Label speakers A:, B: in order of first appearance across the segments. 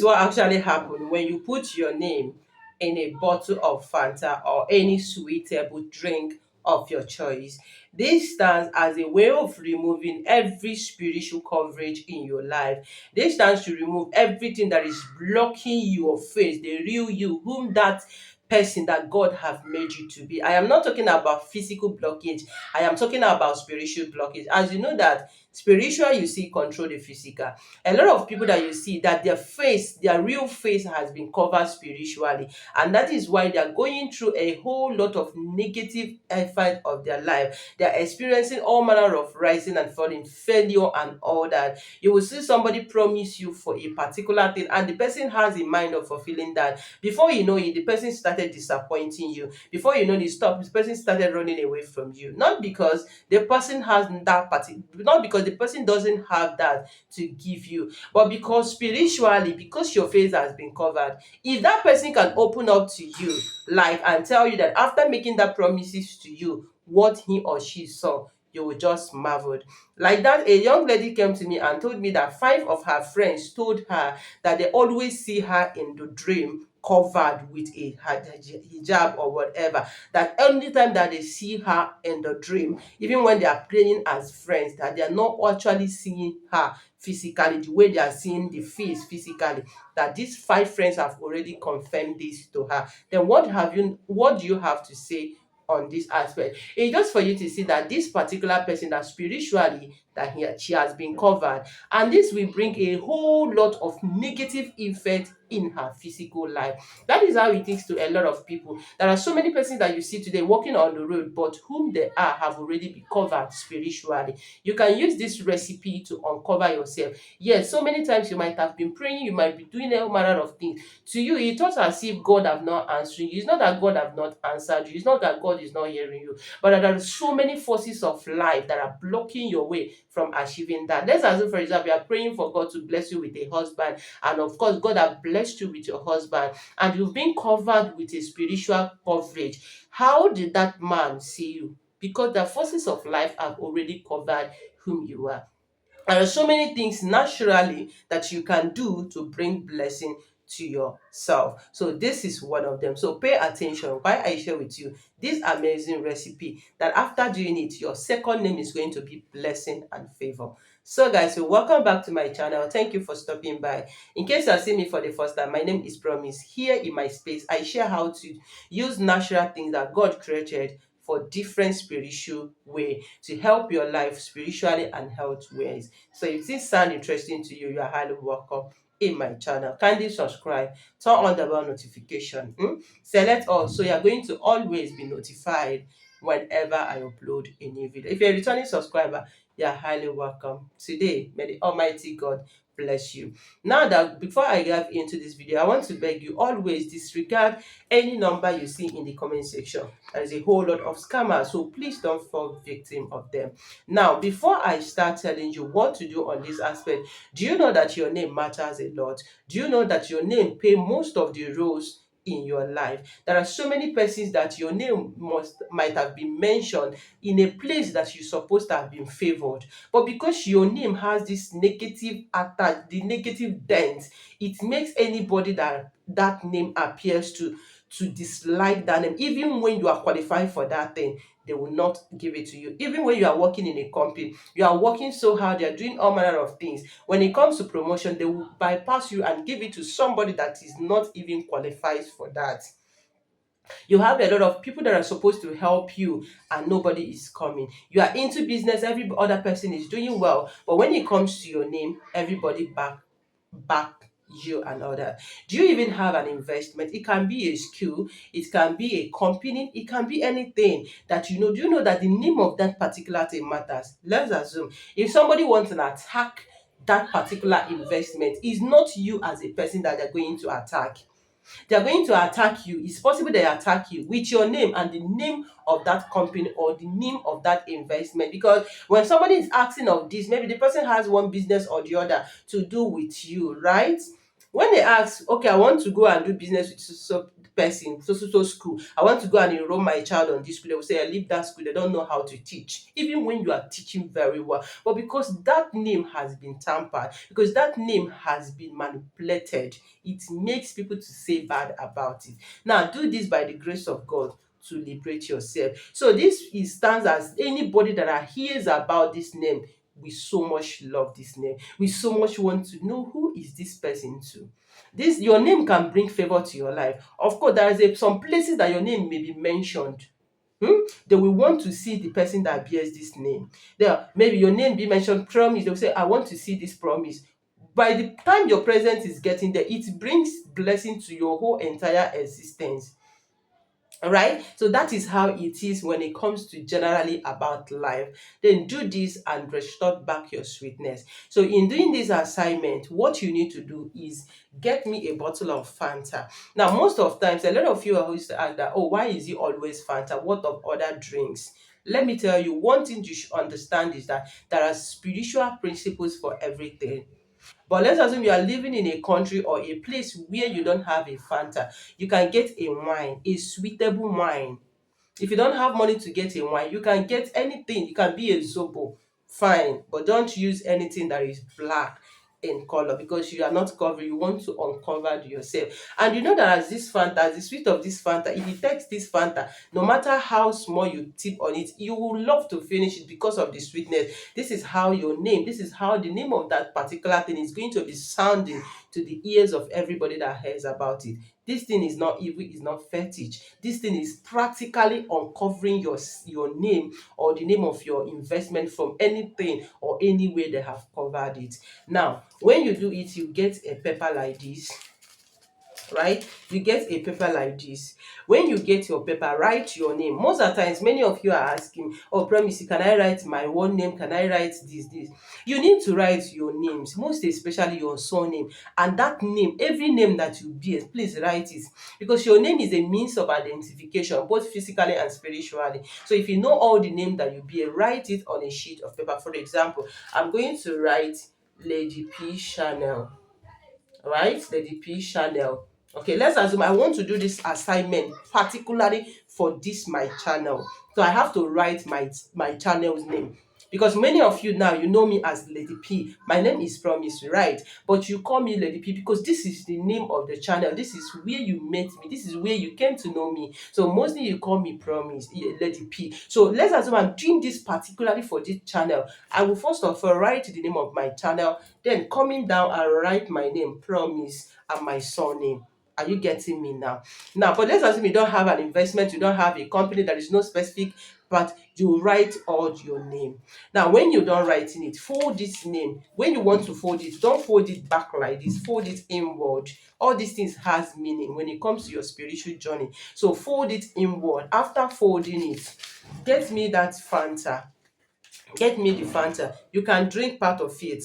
A: is what actually happened when you put your name in a bottle of Fanta or any sweetable drink of your choice. This stands as a way of removing every spiritual coverage in your life. This stands to remove everything that is blocking your face, the real you, whom that person that God have made you to be. I am not talking about physical blockage. I am talking about spiritual blockage. As you know that spiritual you see control the physical. A lot of people that you see that their face, their real face has been covered spiritually, and that is why they are going through a whole lot of negative effect of their life. They are experiencing all manner of rising and falling, failure and all that. You will see somebody promise you for a particular thing and the person has in mind of fulfilling that. Before you know it, the person started disappointing you. Before you know it, the person started running away from you. Not because the person has that not because the person doesn't have that to give you, but because spiritually, because your face has been covered. If that person can open up to you, like, and tell you that after making that promises to you, what he or she saw, you will just marvel. Like that, a young lady came to me and told me that 5 of her friends told her that they always see her in the dream covered with a hijab or whatever. That only time that they see her in the dream, even when they are playing as friends, that they are not actually seeing her physically the way they are seeing the face physically. That these 5 friends have already confirmed this to her. Then what do you have to say on this aspect? It's just for you to see that this particular person, that spiritually that she has been covered, and this will bring a whole lot of negative effect in her physical life. That is how it is to a lot of people. There are so many persons that you see today walking on the road, but whom they are have already been covered spiritually. You can use this recipe to uncover yourself. Yes, so many times you might have been praying, you might be doing all manner of things. To you, it thought as if God have not answered you. It's not that God have not answered you. It's not that God is not hearing you, but that there are so many forces of life that are blocking your way from achieving that. Let's assume, for example, you are praying for God to bless you with a husband, and of course, God have blessed you with your husband, and you've been covered with a spiritual coverage. How did that man see you? Because the forces of life have already covered whom you are. There are so many things naturally that you can do to bring blessing to yourself. So this is one of them. So pay attention while I share with you this amazing recipe that after doing it, your second name is going to be blessing and favor. So guys, so welcome back to my channel. Thank you for stopping by. In case you are seeing me for the first time, my name is Promise. Here in my space, I share how to use natural things that God created for different spiritual way to help your life spiritually and health ways. So if this sound interesting to you, you are highly welcome in my channel. Kindly subscribe, turn on the bell notification, select all, so you are going to always be notified whenever I upload a new video. If you're a returning subscriber, you are highly welcome. Today, may the Almighty God bless you. Now that before I dive into this video, I want to beg you always disregard any number you see in the comment section. There is a whole lot of scammers, so please don't fall victim of them. Now, before I start telling you what to do on this aspect, do you know that your name matters a lot? Do you know that your name play most of the roles in your life? There are so many persons that your name might have been mentioned in a place that you're supposed to have been favored, but because your name has this negative attack, the negative dent, it makes anybody that name appears to dislike that name. Even when you are qualified for that thing, they will not give it to you. Even when you are working in a company, you are working so hard, you are doing all manner of things. When it comes to promotion, they will bypass you and give it to somebody that is not even qualified for that. You have a lot of people that are supposed to help you and nobody is coming. You are into business, every other person is doing well, but when it comes to your name, everybody back you and all that. Do you even have an investment? It can be a skill, it can be a company, it can be anything that you know. Do you know that the name of that particular thing matters? Let's assume if somebody wants to attack that particular investment, it's not you as a person that they're going to attack. They are going to attack you. It's possible they attack you with your name and the name of that company or the name of that investment. Because when somebody is asking of this, maybe the person has one business or the other to do with you, right? When they ask, okay, I want to go and do business with so person, so school, I want to go and enroll my child on this school, they will say, I leave that school, they don't know how to teach, even when you are teaching very well. But because that name has been tampered, because that name has been manipulated, it makes people to say bad about it. Now, do this by the grace of God to liberate yourself. So this is stands as anybody that hears about this name, we so much love this name. We so much want to know who is this person to. This your name can bring favor to your life. Of course, there is some places that your name may be mentioned. They will want to see the person that bears this name. There, maybe your name be mentioned, promise. They will say, I want to see this promise. By the time your presence is getting there, it brings blessing to your whole entire existence. Right, so that is how it is when it comes to generally about life. Then do this and restore back your sweetness. So in doing this assignment, what you need to do is get me a bottle of fanta. Now, most of times, a lot of you are always ask that, oh, why is it always fanta, what of other drinks? Let me tell you, one thing you should understand is that there are spiritual principles for everything. But let's assume you are living in a country or a place where you don't have a Fanta. You can get a wine, a suitable wine. If you don't have money to get a wine, you can get anything. You can be a Zobo, fine, but don't use anything that is black in color because you are not covered. You want to uncover yourself. And you know that as this Fanta, as the sweet of this Fanta, if you take this Fanta, no matter how small you tip on it, you will love to finish it because of the sweetness. This is how your name, this is how the name of that particular thing is going to be sounding to the ears of everybody that hears about it. This thing is not evil, it's not fetish. This thing is practically uncovering your name or the name of your investment from anything or any way they have covered it. Now, when you do it, you get a paper like this, right? You get a paper like this. When you get your paper, write your name. Most of the times, many of you are asking, oh, promise, can I write my one name? Can I write this? You need to write your names, most especially your surname. And that name, every name that you bear, please write it. Because your name is a means of identification, both physically and spiritually. So if you know all the name that you bear, write it on a sheet of paper. For example, I'm going to write Lady P Chanel, right? Lady P Channel. Okay, let's assume I want to do this assignment particularly for this my channel. So I have to write my channel's name. Because many of you now, you know me as Lady P. My name is Promise, right? But you call me Lady P because this is the name of the channel. This is where you met me. This is where you came to know me. So mostly you call me Promise, Lady P. So let's assume I'm doing this particularly for this channel. I will first of all write the name of my channel, then coming down I write my name, Promise, and my surname. Are you getting me now? Now, but let's assume you don't have an investment, you don't have a company, there is no specific, but you write all your name. Now, when you're done writing it, fold this name. When you want to fold it, don't fold it back like this, fold it inward. All these things has meaning when it comes to your spiritual journey. So fold it inward. After folding it, get me that Fanta. Get me the Fanta. You can drink part of it,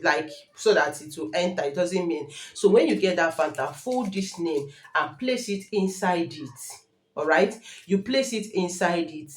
A: like so that it will enter. It doesn't mean. So when you get that Fanta, fold this name and place it inside it. All right, you place it inside it.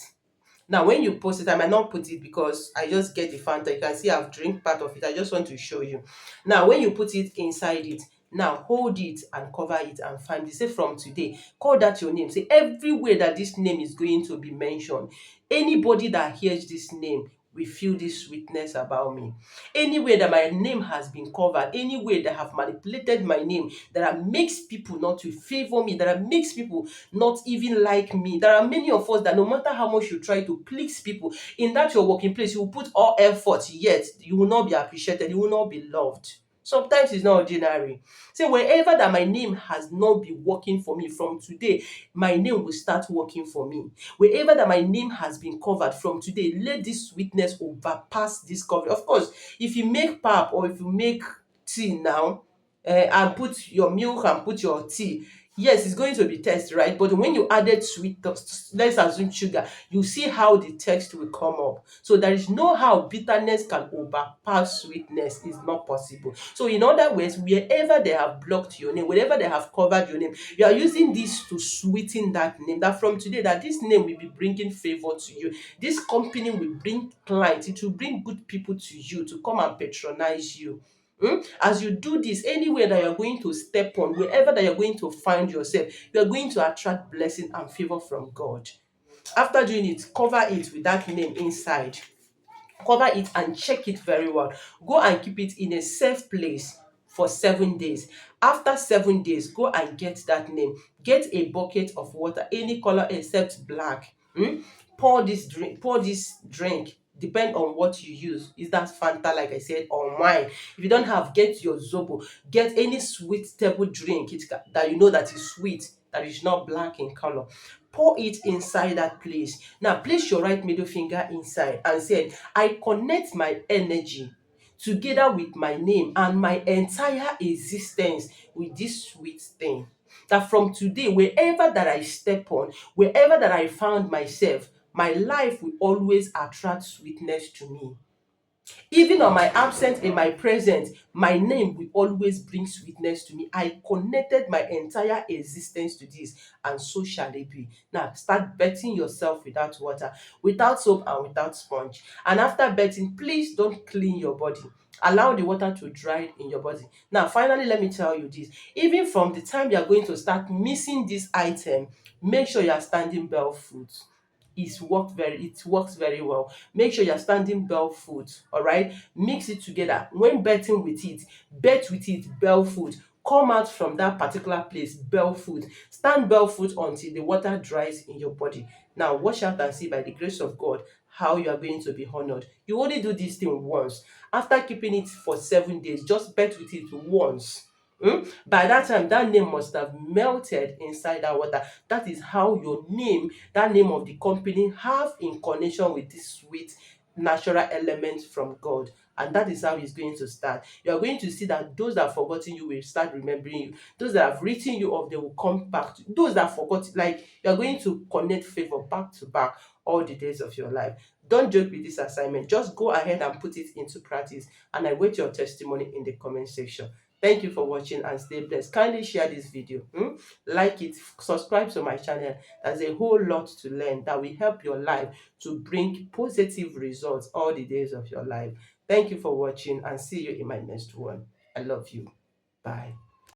A: Now, when you post it, I might not put it because I just get the Fanta. You can see I've drink part of it. I just want to show you. Now, when you put it inside it, now hold it and cover it and find it. Say from today, call that your name. Say everywhere that this name is going to be mentioned, anybody that hears this name will feel this sweetness about me. Anywhere that my name has been covered, anywhere that have manipulated my name, that makes people not to favor me, that makes people not even like me. There are many of us that no matter how much you try to please people in that your working place, you will put all effort, yet you will not be appreciated, you will not be loved. Sometimes it's not ordinary. Say wherever that my name has not been working for me, from today, my name will start working for me. Wherever that my name has been covered, from today, let this witness overpass this coverage. Of course, if you make pap or if you make tea now, and put your milk and put your tea, yes, it's going to be taste, right? But when you added sweet, let's assume sugar, you see how the text will come up. So there is no how bitterness can overpass sweetness. Is not possible. So in other words, wherever they have blocked your name, wherever they have covered your name, you are using this to sweeten that name. That from today, that this name will be bringing favor to you. This company will bring clients. It will bring good people to you to come and patronize you. As you do this, anywhere that you're going to step on, wherever that you're going to find yourself, you're going to attract blessing and favor from God. After doing it, cover it with that name inside. Cover it and check it very well. Go and keep it in a safe place for 7 days. After 7 days, go and get that name. Get a bucket of water, any color except black. Pour this drink, depend on what you use. Is that fanta, like I said, or wine? If you don't have, get your zobo. Get any sweet table drink that you know that is sweet, that is not black in color. Pour it inside that place. Now place your right middle finger inside and say, I connect my energy together with my name and my entire existence with this sweet thing. That from today, wherever that I step on, wherever that I found myself, my life will always attract sweetness to me. Even on my absence, in my presence, my name will always bring sweetness to me. I connected my entire existence to this, and so shall it be. Now, start betting yourself without water, without soap, and without sponge. And after betting, please don't clean your body. Allow the water to dry in your body. Now, finally, let me tell you this. Even from the time you are going to start missing this item, make sure you are standing barefoot. It works very well. Make sure you're standing barefoot. All right, mix it together. When betting with it, bet with it barefoot. Come out from that particular place barefoot. Stand barefoot until the water dries in your body. Now watch out and see, by the grace of God, how you are going to be honored. You only do this thing once. After keeping it for 7 days, just bet with it once. By that time, that name must have melted inside that water. That is how your name, that name of the company, have in connection with this sweet natural element from God. And that is how it's going to start. You are going to see that those that have forgotten you will start remembering you. Those that have written you off, they will come back to you. Those that forgot, like, you are going to connect favor back to back all the days of your life. Don't joke with this assignment. Just go ahead and put it into practice. And I wait your testimony in the comment section. Thank you for watching and stay blessed. Kindly share this video. Like it, subscribe to my channel. There's a whole lot to learn that will help your life to bring positive results all the days of your life. Thank you for watching and see you in my next one. I love you. Bye.